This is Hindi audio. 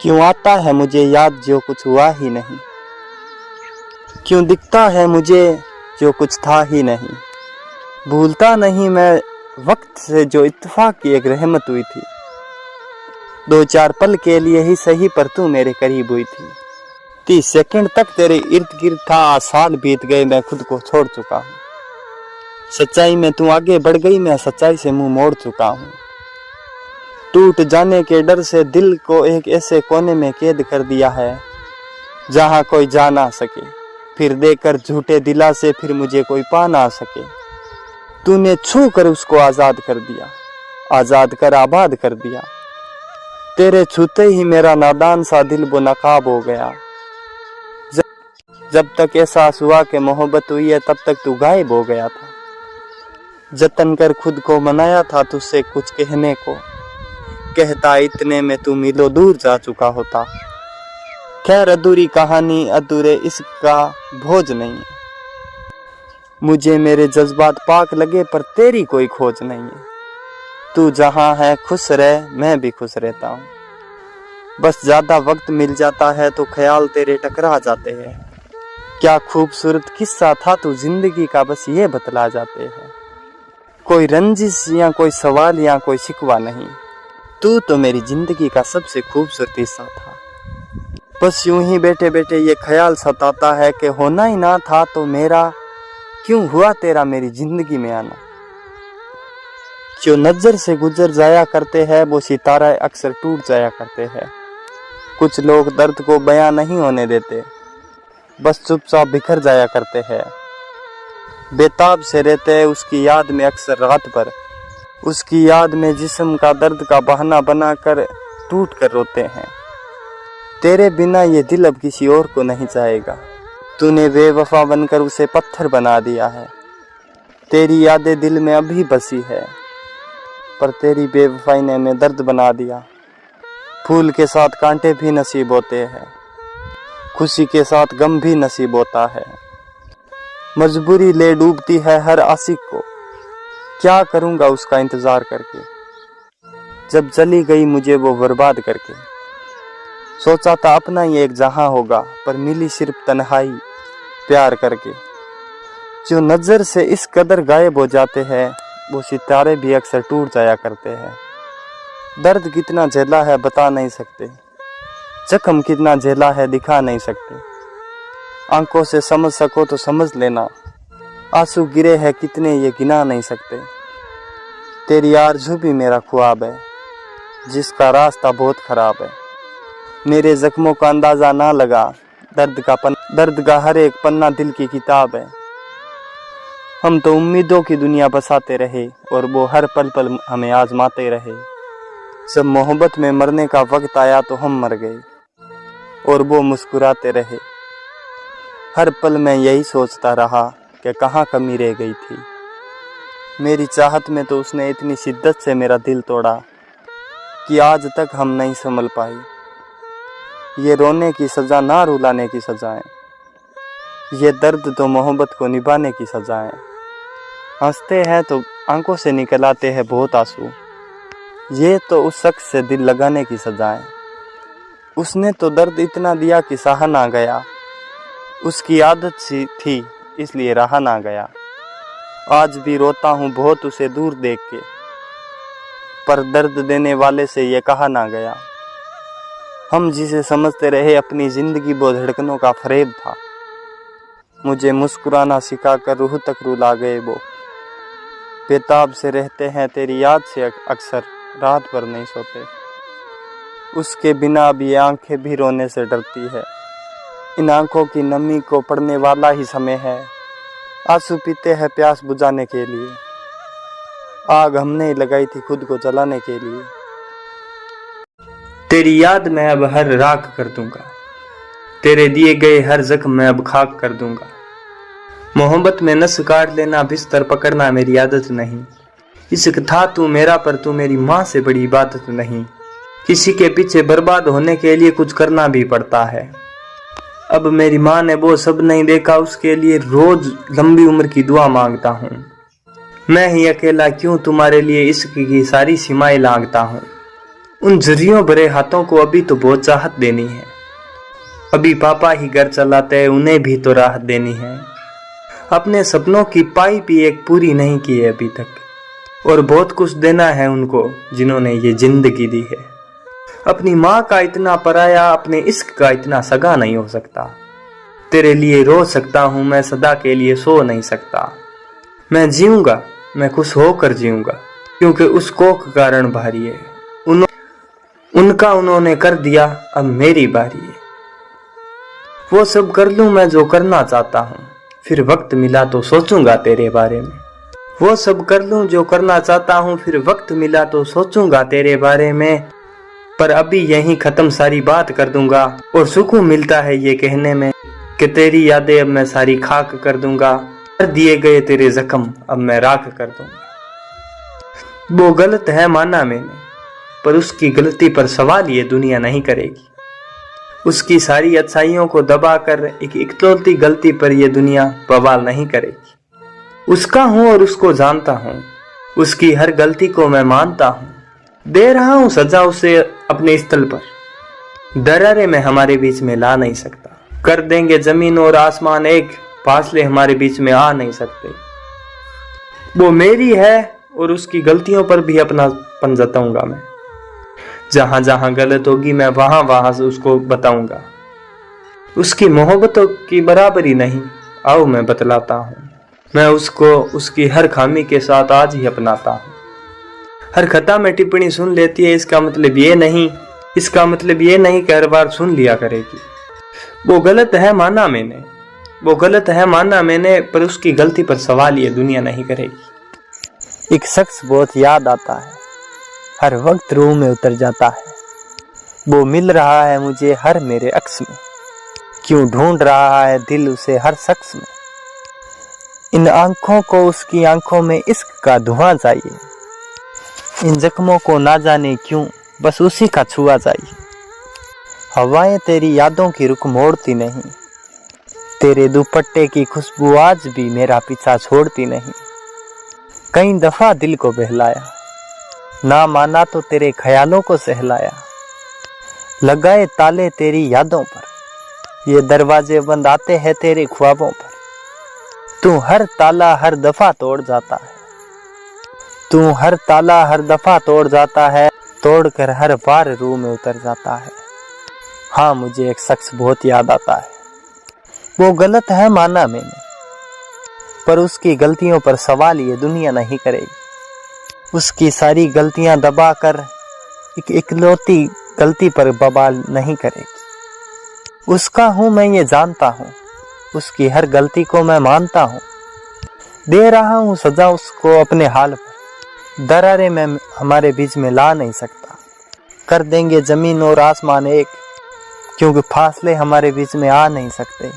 क्यों आता है मुझे याद जो कुछ हुआ ही नहीं, क्यों दिखता है मुझे जो कुछ था ही नहीं। भूलता नहीं मैं वक्त से जो इत्तेफाक की एक रहमत हुई थी। 2-4 पल के लिए ही सही पर तू मेरे करीब हुई थी। 30 सेकंड तक तेरे इर्द गिर्द था, आज साल बीत गए मैं खुद को छोड़ चुका हूँ। सच्चाई में तू आगे बढ़ गई, मैं सच्चाई से मुंह मोड़ चुका हूँ। टूट जाने के डर से दिल को एक ऐसे कोने में कैद कर दिया है जहाँ कोई जा ना सके, फिर देकर झूठे दिलासे फिर मुझे कोई पा ना सके। तूने छू कर उसको आजाद कर दिया, आजाद कर आबाद कर दिया। तेरे छूते ही मेरा नादान सा दिल वो नकाब हो गया। जब तक एहसास हुआ कि मोहब्बत हुई है तब तक तू गायब हो गया था। जतन कर खुद को मनाया था तुझसे कुछ कहने को, कहता इतने में तू मीलों दूर जा चुका होता। खैर अधूरी कहानी अधूरे इसका भोज नहीं है। मुझे मेरे जज्बात पाक लगे पर तेरी कोई खोज नहीं है। तू जहां है खुश रह, मैं भी खुश रहता हूँ। बस ज्यादा वक्त मिल जाता है तो ख्याल तेरे टकरा जाते हैं। क्या खूबसूरत किस्सा था तू जिंदगी का, बस ये बतला जाते हैं। कोई रंजिश या कोई सवाल या कोई शिकवा नहीं, तू तो मेरी जिंदगी का सबसे खूबसूरत हिस्सा था। बस यूं ही बैठे बैठे ये ख्याल सताता है कि होना ही ना था तो मेरा क्यों हुआ तेरा मेरी जिंदगी में आना। जो नजर से गुजर जाया करते हैं वो सितारा अक्सर टूट जाया करते हैं। कुछ लोग दर्द को बयां नहीं होने देते, बस चुपचाप बिखर जाया करते हैं। बेताब से रहते हैं उसकी याद में अक्सर रात भर, उसकी याद में जिस्म का दर्द का बहाना बनाकर टूट कर रोते हैं। तेरे बिना ये दिल अब किसी और को नहीं चाहेगा। तूने बेवफा बनकर उसे पत्थर बना दिया है। तेरी यादें दिल में अभी बसी है, पर तेरी बेवफाई ने हमें दर्द बना दिया। फूल के साथ कांटे भी नसीब होते हैं, खुशी के साथ गम भी नसीब होता है। मजबूरी ले डूबती है हर आशिक को, क्या करूंगा उसका इंतजार करके। जब चली गई मुझे वो बर्बाद करके, सोचा था अपना ही एक जहां होगा पर मिली सिर्फ तन्हाई प्यार करके। जो नजर से इस कदर गायब हो जाते हैं वो सितारे भी अक्सर टूट जाया करते हैं। दर्द कितना झेला है बता नहीं सकते, जख्म कितना झेला है दिखा नहीं सकते। आंखों से समझ सको तो समझ लेना, आंसू गिरे हैं कितने ये गिना नहीं सकते। तेरी आरज़ू भी मेरा ख्वाब है जिसका रास्ता बहुत खराब है। मेरे जख्मों का अंदाजा ना लगा, दर्द का हर एक पन्ना दिल की किताब है। हम तो उम्मीदों की दुनिया बसाते रहे और वो हर पल पल हमें आजमाते रहे। जब मोहब्बत में मरने का वक्त आया तो हम मर गए और वो मुस्कुराते रहे। हर पल मैं यही सोचता रहा कि कहाँ कमी रह गई थी। मेरी चाहत में तो उसने इतनी शिद्दत से मेरा दिल तोड़ा कि आज तक हम नहीं संभल पाए। ये रोने की सज़ा ना रुलाने की सज़ा है, ये दर्द तो मोहब्बत को निभाने की सज़ा है। हंसते हैं तो आंखों से निकल आते हैं बहुत आंसू, ये तो उस शख्स से दिल लगाने की सज़ा है। उसने तो दर्द इतना दिया कि सहा ना गया, उसकी आदत सी थी इसलिए रहा ना गया। आज भी रोता हूँ बहुत उसे दूर देख के, पर दर्द देने वाले से ये कहा ना गया। हम जिसे समझते रहे अपनी जिंदगी वो धड़कनों का फरेब था। मुझे मुस्कुराना सिखाकर रूह तक रुला गए वो। बेताब से रहते हैं तेरी याद से अक्सर रात भर नहीं सोते। उसके बिना अब ये आंखें भी रोने से डरती है। इन आंखों की नमी को पढ़ने वाला ही समय है। आंसू पीते हैं प्यास बुझाने के लिए, आग हमने ही लगाई थी खुद को जलाने के लिए। तेरी याद मैं अब हर राख कर दूंगा, तेरे दिए गए हर जख्म मैं अब खाक कर दूंगा। मोहब्बत में नस काट लेना बिस्तर पकड़ना मेरी आदत नहीं। इश्क था तू मेरा पर तू मेरी माँ से बड़ी इबादत नहीं। किसी के पीछे बर्बाद होने के लिए कुछ करना भी पड़ता है। अब मेरी माँ ने वो सब नहीं देखा, उसके लिए रोज लंबी उम्र की दुआ मांगता हूँ। मैं ही अकेला क्यों तुम्हारे लिए इश्क की सारी सीमाएं लांघता हूँ। उन झुर्रियों भरे हाथों को अभी तो बहुत चाहत देनी है। अभी पापा ही घर चलाते हैं, उन्हें भी तो राहत देनी है। अपने सपनों की पाई भी एक पूरी नहीं की है अभी तक, और बहुत कुछ देना है उनको जिन्होंने ये जिंदगी दी है। अपनी माँ का इतना पराया, अपने इश्क का इतना सगा नहीं हो सकता। तेरे लिए रो सकता हूँ मैं, सदा के लिए सो नहीं सकता। मैं जीऊंगा, मैं खुश होकर जीऊंगा, क्योंकि उस कोख का रण भारी है। उनका उन्होंने कर दिया, अब मेरी बारी है। वो सब कर लूं मैं जो करना चाहता हूँ, फिर वक्त मिला तो सोचूंगा तेरे बारे में। वो सब कर लूं जो करना चाहता हूँ, फिर वक्त मिला तो सोचूंगा तेरे बारे में। पर अभी यहीं खत्म सारी बात कर दूंगा, और सुकून मिलता है ये कहने में कि तेरी यादें अब मैं सारी खाक कर दूंगा। कर दिए गए तेरे जख्म अब मैं राख कर दूंगा। वो गलत है माना मैंने, पर उसकी गलती पर सवाल ये दुनिया नहीं करेगी। उसकी सारी अच्छाइयों को दबाकर एक इकलौती गलती पर यह दुनिया बवाल नहीं करेगी। उसका हूं और उसको जानता हूं, उसकी हर गलती को मैं मानता हूं। दे रहा हूं सजा उसे अपने स्थल पर, दरारे में हमारे बीच में ला नहीं सकता। कर देंगे जमीन और आसमान एक, फासले हमारे बीच में आ नहीं सकते। वो मेरी है और उसकी गलतियों पर भी अपनापन जताऊंगा मैं। जहां जहां गलत होगी मैं वहां वहां से उसको बताऊंगा। उसकी मोहब्बतों की बराबरी नहीं, आओ मैं बतलाता हूं। मैं उसको उसकी हर खामी के साथ आज ही अपनाता हूं। हर खता में टिप्पणी सुन लेती है, इसका मतलब ये नहीं कि हर बार सुन लिया करेगी। वो गलत है माना मैंने, पर उसकी गलती पर सवाल ये दुनिया नहीं करेगी। एक शख्स बहुत याद आता है, हर वक्त रूह में उतर जाता है। वो मिल रहा है मुझे हर मेरे अक्स में, क्यों ढूंढ रहा है दिल उसे हर शख्स में। इन आंखों को उसकी आंखों में इश्क का धुआं चाहिए, इन जख्मों को ना जाने क्यों बस उसी का छुआ चाहिए। हवाएं तेरी यादों की रुख मोड़ती नहीं, तेरे दुपट्टे की खुशबू आज भी मेरा पीछा छोड़ती नहीं। कई दफा दिल को बहलाया, ना माना तो तेरे ख्यालों को सहलाया। लगाए ताले तेरी यादों पर, ये दरवाजे बंद आते हैं तेरे ख्वाबों पर। तू हर ताला हर दफा तोड़ जाता है, तोड़कर हर बार रूह में उतर जाता है। हाँ, मुझे एक शख्स बहुत याद आता है। वो गलत है माना मैंने, पर उसकी गलतियों पर सवाल ये दुनिया नहीं करेगी। उसकी सारी गलतियां दबाकर एक इकलौती गलती पर बवाल नहीं करेगी। उसका हूं मैं ये जानता हूं, उसकी हर गलती को मैं मानता हूं। दे रहा हूं सजा उसको अपने हाल पर, दरारे में हमारे बीच में ला नहीं सकता। कर देंगे जमीन और आसमान एक, क्योंकि फासले हमारे बीच में आ नहीं सकते।